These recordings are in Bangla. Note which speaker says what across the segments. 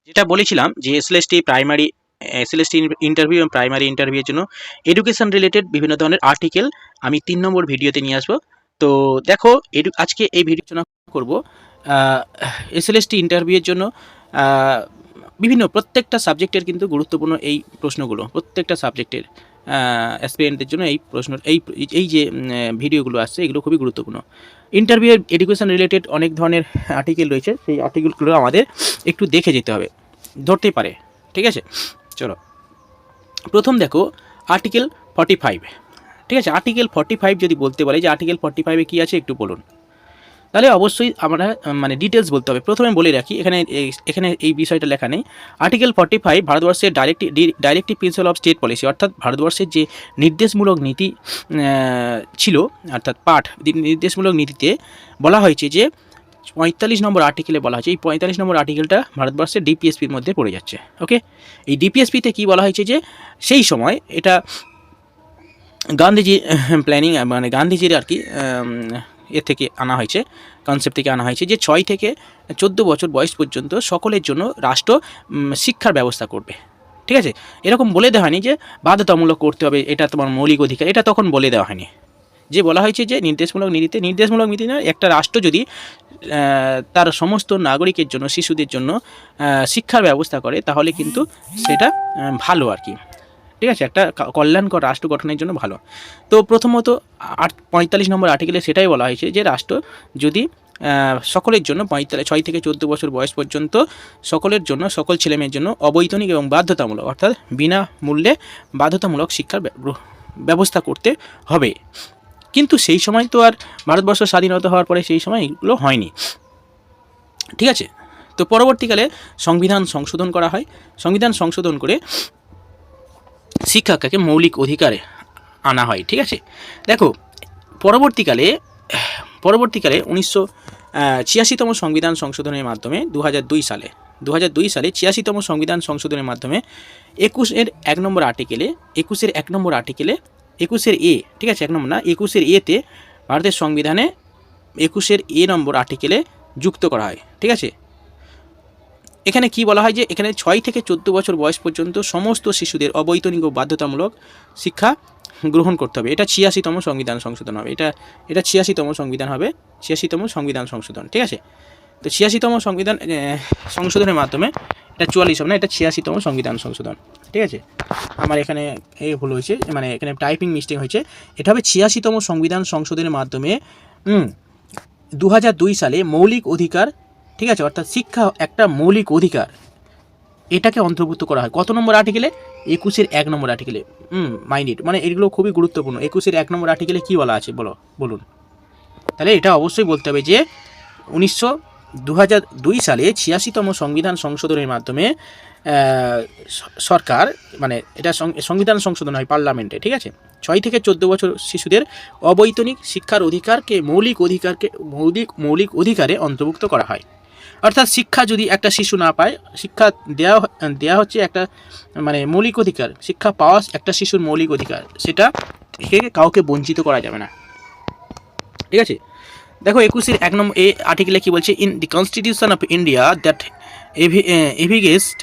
Speaker 1: যেটা বলেছিলাম যে এসএলএসটি ইন্টারভিউ এবং প্রাইমারি ইন্টারভিউয়ের জন্য এডুকেশন রিলেটেড বিভিন্ন ধরনের আর্টিকেল আমি 3 নম্বর ভিডিওতে নিয়ে আসবো। তো দেখো আজকে এই ভিডিও আলোচনা করব এসএলএসটি ইন্টারভিউয়ের জন্য বিভিন্ন প্রত্যেকটা সাবজেক্টের কিন্তু গুরুত্বপূর্ণ এই প্রশ্নগুলো, প্রত্যেকটা সাবজেক্টের অ্যাসপিরেন্টদের জন্য এই প্রশ্ন এই যে ভিডিওগুলো আসছে এগুলো খুবই গুরুত্বপূর্ণ। ইন্টারভিউয়ের এডুকেশন রিলেটেড অনেক ধরনের আর্টিকেল রয়েছে, সেই আর্টিকেলগুলো আমাদের একটু দেখে যেতে হবে, ধরতে পারে। ঠিক আছে, চলো প্রথম দেখো আর্টিকেল 45। ঠিক আছে, আর্টিকেল 45 যদি বলতে পারে যে আর্টিকেল 45-এ কী আছে একটু বলুন, তাহলে অবশ্যই আমরা মানে ডিটেলস বলতে হবে। প্রথমে বলে রাখি, এখানে এই বিষয়টা লেখা নেই। আর্টিকেল 45 ভারতবর্ষের directive principle of state policy, অর্থাৎ ভারতবর্ষের যে নির্দেশমূলক নীতি ছিল, অর্থাৎ নির্দেশমূলক নীতিতে বলা হয়েছে যে 45 নম্বর আর্টিকেলে বলা হয়েছে, এই 45 নম্বর আর্টিকেলটা ভারতবর্ষের ডিপিএসপির মধ্যে পড়ে যাচ্ছে। ওকে, এই ডিপিএসপিতে কি বলা হয়েছে যে সেই সময় এটা গান্ধীজি প্ল্যানিং মানে গান্ধীজির আর কি এর থেকে আনা হয়েছে, কনসেপ্ট থেকে আনা হয়েছে যে 6 থেকে 14 বছর বয়স পর্যন্ত সকলের জন্য রাষ্ট্র শিক্ষার ব্যবস্থা করবে। ঠিক আছে, এরকম বলে দেওয়া হয়নি যে বাধ্যতামূলক করতে হবে, এটা তোমার মৌলিক অধিকার, এটা তখন বলে দেওয়া হয়নি। যে বলা হয়েছে যে নির্দেশমূলক নীতি না, একটা রাষ্ট্র যদি তার সমস্ত নাগরিকের জন্য, শিশুদের জন্য শিক্ষার ব্যবস্থা করে তাহলে কিন্তু সেটা ভালো আর কি। ঠিক আছে, একটা কল্যাণকর রাষ্ট্র গঠনের জন্য ভালো। তো প্রথমত 45 নম্বর আর্টিকেলে সেটাই বলা হয়েছে যে রাষ্ট্র যদি সকলের জন্য 6 থেকে 14 বছর বয়স পর্যন্ত সকলের জন্য, সকল ছেলেমেয়ের জন্য অবৈতনিক এবং বাধ্যতামূলক, অর্থাৎ বিনা মূল্যে বাধ্যতামূলক শিক্ষার ব্যবস্থা করতে হবে। কিন্তু সেই সময় তো আর ভারতবর্ষ স্বাধীনতা হওয়ার পরে সেই সময় এগুলো হয়নি। ঠিক আছে, তো পরবর্তীকালে সংবিধান সংশোধন করা হয়। সংবিধান সংশোধন করে শিক্ষাকে মৌলিক অধিকারে আনা হয়। ঠিক আছে, দেখো পরবর্তীকালে 1986তম সংবিধান সংশোধনের মাধ্যমে 2002 সালে 86তম সংবিধান সংশোধনের মাধ্যমে 21 নম্বর আর্টিকেলে 21 এ, ঠিক আছে 1 নম্বর না, 21 এতে ভারতের সংবিধানে 21 নম্বর আর্টিকেলে যুক্ত করা হয়। ঠিক আছে, এখানে কি বলা হয় যে এখানে 6 থেকে 14 বছর বয়স পর্যন্ত সমস্ত শিশুদের অবৈতনিক ও বাধ্যতামূলক শিক্ষা গ্রহণ করতে হবে। এটা 86তম সংবিধান সংশোধন হবে, এটা 86তম সংবিধান হবে, 86তম সংবিধান সংশোধন। ঠিক আছে, তো 86তম সংবিধান সংশোধনের মাধ্যমে এটা 44 হবে না, এটা 86তম সংবিধান সংশোধন। ঠিক আছে, আমার এখানে এই ভুল হয়েছে, মানে এখানে টাইপিং মিস্টেক হয়েছে, এটা হবে 86তম সংবিধান সংশোধনের মাধ্যমে 2002 সালে মৌলিক অধিকার, ঠিক আছে, অর্থাৎ শিক্ষা একটা মৌলিক অধিকার, এটাকে অন্তর্ভুক্ত করা হয়। কত নম্বর আর্টিকেলে? 21 নম্বর আর্টিকেলে। মাইন্ড, মানে এগুলো খুবই গুরুত্বপূর্ণ। 21 নম্বর আর্টিকেলে কী বলা আছে বলুন, তাহলে এটা অবশ্যই বলতে হবে যে 2002 সালে 86তম সংবিধান সংশোধনের মাধ্যমে সরকার, মানে এটা সংবিধান সংশোধন হয় পার্লামেন্টে। ঠিক আছে, 6 থেকে 14 বছর শিশুদের অবৈতনিক শিক্ষার অধিকারকে মৌলিক অধিকারে অন্তর্ভুক্ত করা হয়। অর্থাৎ শিক্ষা যদি একটা শিশু না পায়, শিক্ষা দেওয়া হচ্ছে একটা মানে মৌলিক অধিকার, শিক্ষা পাওয়া একটা শিশুর মৌলিক অধিকার, সেটা থেকে কাউকে বঞ্চিত করা যাবে না। ঠিক আছে, দেখো 21 নম্বর এ আর্টিকেলে কি বলছে, in the constitution of India that এভিগেস্ট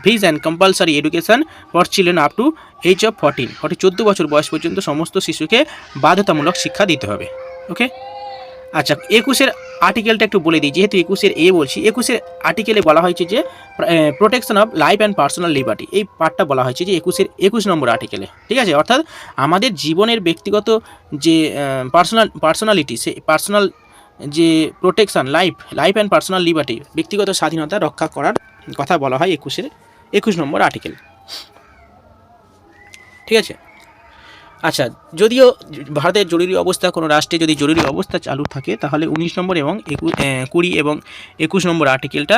Speaker 1: free and compulsory education for children up to age of 14, 14 বছর বয়স পর্যন্ত সমস্ত শিশুকে বাধ্যতামূলক শিক্ষা দিতে হবে। ওকে, আচ্ছা 21 আর্টিকেলটা একটু বলে দিই, যেহেতু 21 এ বলছি। 21 আর্টিকেলে বলা হয়েছে যে protection of life and personal liberty, এই পার্টটা বলা হয়েছে যে 21 নম্বর আর্টিকেলে। ঠিক আছে, অর্থাৎ আমাদের জীবনের ব্যক্তিগত যে পার্সোনালিটি, সেই পার্সোনাল যে protection, life and personal liberty, ব্যক্তিগত স্বাধীনতা রক্ষা করার কথা বলা হয় 21 নম্বর আর্টিকেল। ঠিক আছে, আচ্ছা যদিও ভারতের জরুরি অবস্থা, কোনো রাষ্ট্রে যদি জরুরি অবস্থা চালু থাকে তাহলে 19 নম্বর এবং 20 এবং 21 নম্বর আর্টিকেলটা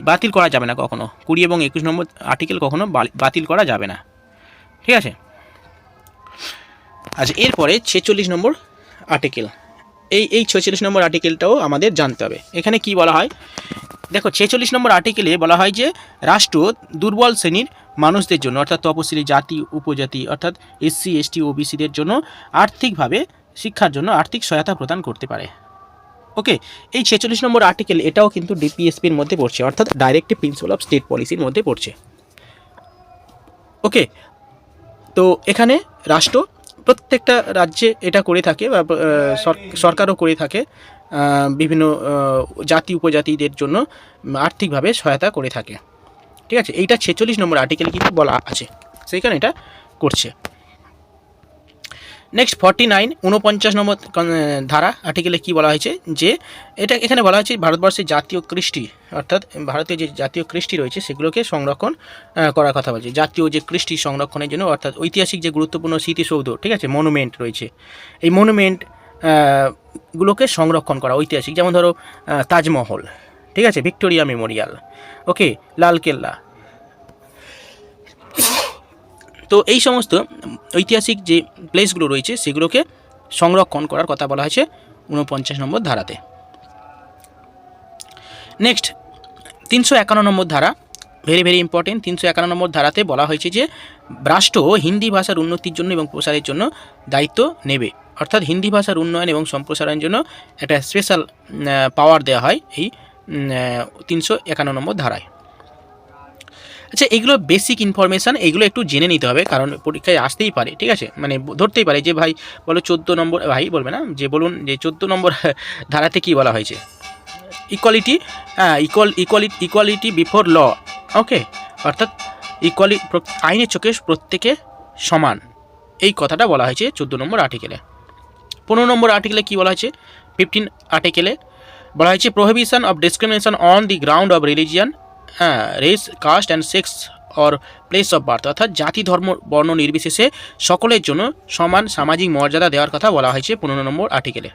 Speaker 1: বাতিল করা যাবে না কখনো। 20 এবং 21 নম্বর আর্টিকেল কখনো বাতিল করা যাবে না। ঠিক আছে, আচ্ছা এরপরে 46 নম্বর আর্টিকেল, এই 46 নম্বর আর্টিকেলটাও আমাদের জানতে হবে। এখানে কি বলা হয় দেখো, 46 নম্বর আর্টিকেলে বলা হয় যে রাষ্ট্র দুর্বল শ্রেণীর মানুষদের জন্য, অর্থাৎ তপশিলি জাতি উপজাতি, অর্থাৎ SC ST OBCদের জন্য আর্থিকভাবে শিক্ষার জন্য আর্থিক সহায়তা প্রদান করতে পারে। ওকে, এই 46 নম্বর আর্টিকেল এটাও কিন্তু ডিপিএসপির মধ্যে পড়ছে, অর্থাৎ ডাইরেক্টিভ প্রিন্সিপাল অফ স্টেট পলিসির মধ্যে পড়ছে। ওকে, তো এখানে রাষ্ট্র প্রত্যেকটা রাজ্যে এটা করে থাকে বা সরকারও করে থাকে, বিভিন্ন জাতি উপজাতিদের জন্য আর্থিকভাবে সহায়তা করে থাকে। ঠিক আছে, এইটা 46 নম্বর আর্টিকেল কিন্তু বলা আছে, সেইখানে এটা করছে। নেক্সট 49 49 নম্বর ধারা আর্টিকেলে কি বলা হয়েছে যে এটা এখানে বলা হয়েছে ভারতবর্ষের জাতীয় কৃষ্টি, অর্থাৎ ভারতীয় যে জাতীয় কৃষ্টি রয়েছে সেগুলোকে সংরক্ষণ করার কথা বলছে। জাতীয় যে কৃষ্টি সংরক্ষণের জন্য, অর্থাৎ ঐতিহাসিক যে গুরুত্বপূর্ণ স্মৃতিসৌধ, ঠিক আছে, মনুমেন্ট রয়েছে, এই মনুমেন্ট গুলোকে সংরক্ষণ করা ঐতিহাসিক, যেমন ধরো তাজমহল, ঠিক আছে, ভিক্টোরিয়া মেমোরিয়াল, ওকে, লালকেল্লা। তো এই সমস্ত ঐতিহাসিক যে প্লেসগুলো রয়েছে সেগুলোকে সংরক্ষণ করার কথা বলা হয়েছে 49 নম্বর ধারাতে। নেক্সট 351 নম্বর ধারা, ভেরি ভেরি ইম্পর্টেন্ট। 351 নম্বর ধারাতে বলা হয়েছে যে রাষ্ট্র হিন্দি ভাষার উন্নতির জন্য এবং প্রসারের জন্য দায়িত্ব নেবে, অর্থাৎ হিন্দি ভাষার উন্নয়ন এবং সম্প্রসারণের জন্য একটা স্পেশাল পাওয়ার দেওয়া হয় এই 351 নম্বর ধারায়। আচ্ছা, এগুলো বেসিক ইনফরমেশান, এগুলো একটু জেনে নিতে হবে, কারণ পরীক্ষায় আসতেই পারে, ঠিক আছে, মানে ধরতেই পারে যে ভাই বলো 14 নম্বর, ভাই বলবে না যে বলুন যে 14 নম্বর ধারাতে কি বলা হয়েছে, ইকুয়ালিটি, ইকুয়ালিটি বিফোর ল, ওকে, অর্থাৎ আইনের চোখে প্রত্যেকে সমান, এই কথাটা বলা হয়েছে 14 নম্বর আর্টিকেলে। 15 নম্বর আর্টিকেলে কি বলা হয়েছে, 15 আর্টিকেলে বলা হয়েছে prohibition of discrimination on the ground of religion, race, caste and sex or place of birth, অর্থাৎ জাতি ধর্ম বর্ণ নির্বিশেষে সকলের জন্য সমান সামাজিক মর্যাদা দেওয়ার কথা বলা হয়েছে 15 নম্বর আর্টিকেলে।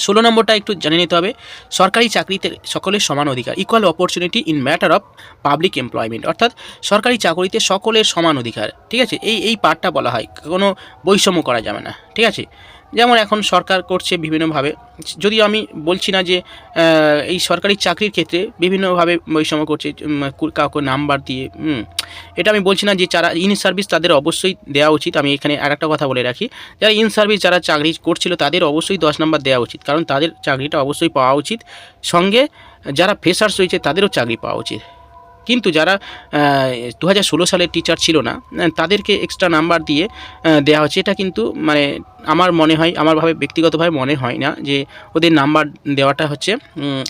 Speaker 1: 16 নম্বরটা একটু জেনে নিতে হবে, সরকারি চাকরিতে সকলের সমান অধিকার, equal opportunity in matter of public employment, অর্থাৎ সরকারি চাকরিতে সকলের সমান অধিকার, ঠিক আছে, এই পার্টটা বলা হয়, কোনো বৈষম্য করা যাবে না, ঠিক আছে। যেমন এখন সরকার করছে বিভিন্নভাবে, যদিও আমি বলছি না যে এই সরকারি চাকরির ক্ষেত্রে বিভিন্নভাবে বৈষম্য করছে, কাউকে নাম্বার দিয়ে, এটা আমি বলছি না যে যারা ইন সার্ভিস তাদের অবশ্যই দেওয়া উচিত। আমি এখানে আর একটা কথা বলে রাখি, যারা ইন সার্ভিস যারা চাকরি করছিল তাদের অবশ্যই 10 নম্বর দেওয়া উচিত, কারণ তাদের চাকরিটা অবশ্যই পাওয়া উচিত, সঙ্গে যারা ফ্রেশার্স রয়েছে তাদেরও চাকরি পাওয়া উচিত। কিন্তু যারা 2016 সালের টিচার ছিল না তাদেরকে এক্সট্রা নাম্বার দিয়ে দেওয়া হচ্ছে, এটা কিন্তু মানে আমার মনে হয়, আমারভাবে ব্যক্তিগতভাবে মনে হয় না যে ওদের নাম্বার দেওয়াটা হচ্ছে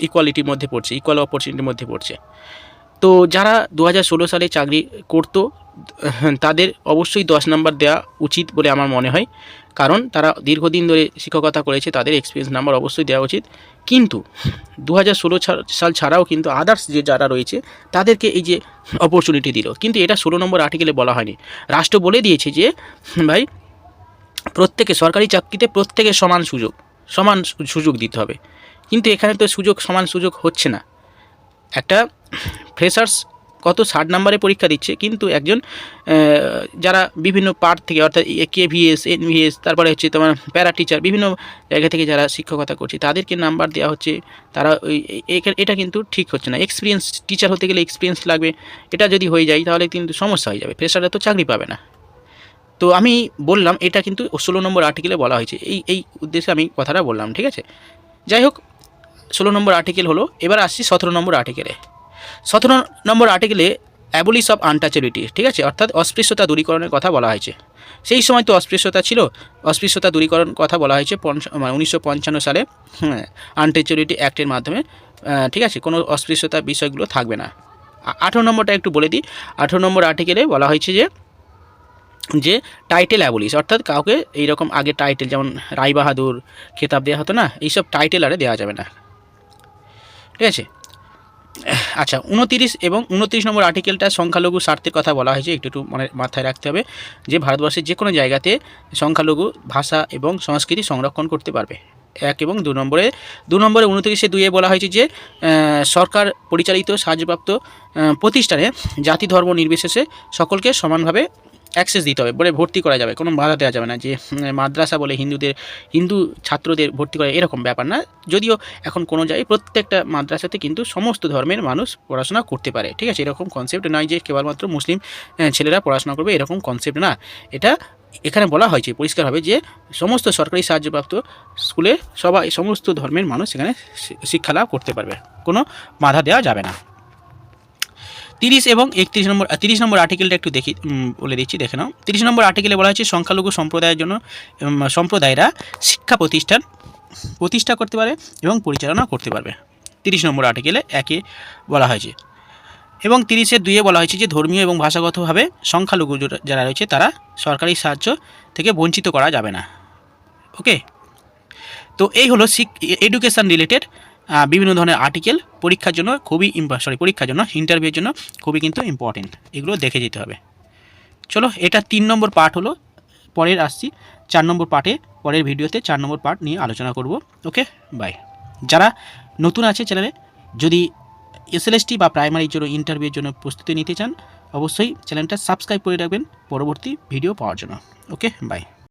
Speaker 1: ইকুয়ালিটির মধ্যে পড়ছে, ইকুয়াল অপরচুনিটির মধ্যে পড়ছে। তো যারা 2016 সালে চাকরি করতো তাদের অবশ্যই 10 নম্বর দেওয়া উচিত বলে আমার মনে হয়, কারণ তারা দীর্ঘদিন ধরে শিক্ষকতা করেছে, তাদের এক্সপিরিয়েন্স নাম্বার অবশ্যই দেওয়া উচিত। কিন্তু 2016 সাল ছাড়াও কিন্তু আদার্স যে যারা রয়েছে তাদেরকে এই যে অপরচুনিটি দিল, কিন্তু এটা 16 নম্বর আর্টিকেলে বলা হয়নি। রাষ্ট্র বলে দিয়েছে যে ভাই প্রত্যেকে সরকারি চাকরিতে প্রত্যেকের সমান সুযোগ দিতে হবে, কিন্তু এখানে তো সমান সুযোগ হচ্ছে না। একটা ফ্রেশার্স কত 60 নম্বরে পরীক্ষা দিচ্ছে, কিন্তু একজন যারা বিভিন্ন পার্ট থেকে, অর্থাৎ কেভিএস, এনভিএস, তারপরে হচ্ছে তোমার প্যারা টিচার, বিভিন্ন জায়গা থেকে যারা শিক্ষকতা করছে তাদেরকে নাম্বার দেওয়া হচ্ছে, তারা এটা কিন্তু ঠিক হচ্ছে না। এক্সপিরিয়েন্স টিচার হতে গেলে এক্সপিরিয়েন্স লাগবে, এটা যদি হয়ে যায় তাহলে কিন্তু সমস্যা হয়ে যাবে, ফ্রেশাররা তো চাকরি পাবে না। তো আমি বললাম এটা কিন্তু 16 নম্বর আর্টিকেলে বলা হয়েছে, এই উদ্দেশ্যে আমি কথাটা বললাম, ঠিক আছে। যাই হোক, 16 নম্বর আর্টিকেল হলো। এবার আসছি 17 নম্বর আর্টিকেলে। 17 নম্বর আর্টিকেলে অ্যাবলিশ অফ আনটাচেবিলিটি, ঠিক আছে, অর্থাৎ অস্পৃশ্যতা দূরীকরণের কথা বলা হয়েছে। সেই সময় তো অস্পৃশ্যতা ছিল, অস্পৃশ্যতা দূরীকরণ কথা বলা হয়েছে 1955 সালে আনটাচেবিলিটি অ্যাক্টের মাধ্যমে, ঠিক আছে, কোনো অস্পৃশ্যতা বিষয়গুলো থাকবে না। 18 নম্বরটা একটু বলে দিই। 18 নম্বর আর্টিকেলে বলা হয়েছে যে টাইটেল অ্যাবলিশ, অর্থাৎ কাউকে এইরকম আগে টাইটেল যেমন রায় বাহাদুর খেতাব দেওয়া হতো না, এইসব টাইটেল আরে দেওয়া যাবে না, ঠিক আছে। আচ্ছা, 29 এবং 29 নম্বর আর্টিকেলটা সংখ্যালঘু স্বার্থের কথা বলা হয়েছে, একটু মাথায় রাখতে হবে যে ভারতবর্ষের যে কোনো জায়গাতে সংখ্যালঘু ভাষা এবং সংস্কৃতি সংরক্ষণ করতে পারবে। 1 এবং 2 নম্বরে 29(2)-এ বলা হয়েছে যে সরকার পরিচালিত সাহায্যপ্রাপ্ত প্রতিষ্ঠানে জাতি ধর্ম নির্বিশেষে সকলকে সমানভাবে অ্যাক্সেস দিতে হবে, বলে ভর্তি করা যাবে, কোনো বাধা দেওয়া যাবে না, যে মাদ্রাসা বলে হিন্দু ছাত্রদের ভর্তি করা এরকম ব্যাপার না। যদিও এখন কোনো জায়গায় প্রত্যেকটা মাদ্রাসাতে কিন্তু সমস্ত ধর্মের মানুষ পড়াশোনা করতে পারে, ঠিক আছে, এরকম কনসেপ্ট নয় যে কেবলমাত্র মুসলিম ছেলেরা পড়াশোনা করবে, এরকম কনসেপ্ট না, এটা এখানে বলা হয়েছে পরিষ্কারভাবে যে সমস্ত সরকারি সাহায্যপ্রাপ্ত স্কুলে সমস্ত ধর্মের মানুষ সেখানে শিক্ষা লাভ করতে পারবে, কোনো বাধা দেওয়া যাবে না। 30 এবং 31 নম্বর আর্টিকেলটা একটু বলে দিচ্ছি, দেখে নাও। 30 নম্বর আর্টিকেলে বলা হয়েছে সংখ্যালঘু সম্প্রদায়ের জন্য সম্প্রদায়রা শিক্ষা প্রতিষ্ঠা করতে পারে এবং পরিচালনা করতে পারবে। 30 নম্বর আর্টিকেলে একে বলা হয়েছে। এবং 30-এর 2-এ বলা হয়েছে যে ধর্মীয় এবং ভাষাগতভাবে সংখ্যালঘু যারা রয়েছে তারা সরকারি সাহায্য থেকে বঞ্চিত করা যাবে না। ওকে, তো এই হলো এডুকেশান রিলেটেড বিভিন্ন ধরনের আর্টিকেল। পরীক্ষার জন্য ইন্টারভিউর জন্য খুবই কিন্তু ইম্পর্টেন্ট, এগুলো দেখে যেতে হবে। চলো, এটা 3 নম্বর পার্ট হলো। পরের আসছি 4 নম্বর পার্টে, পরের ভিডিওতে 4 নম্বর পার্ট নিয়ে আলোচনা করব। ওকে, বাই। যারা নতুন আছে চ্যানেলে, যদি এসএলএসটি বা প্রাইমারির জন্য ইন্টারভিউর জন্য প্রস্তুতি নিতে চান, অবশ্যই চ্যানেলটা সাবস্ক্রাইব করে রাখবেন পরবর্তী ভিডিও পাওয়ার জন্য। ওকে, বাই।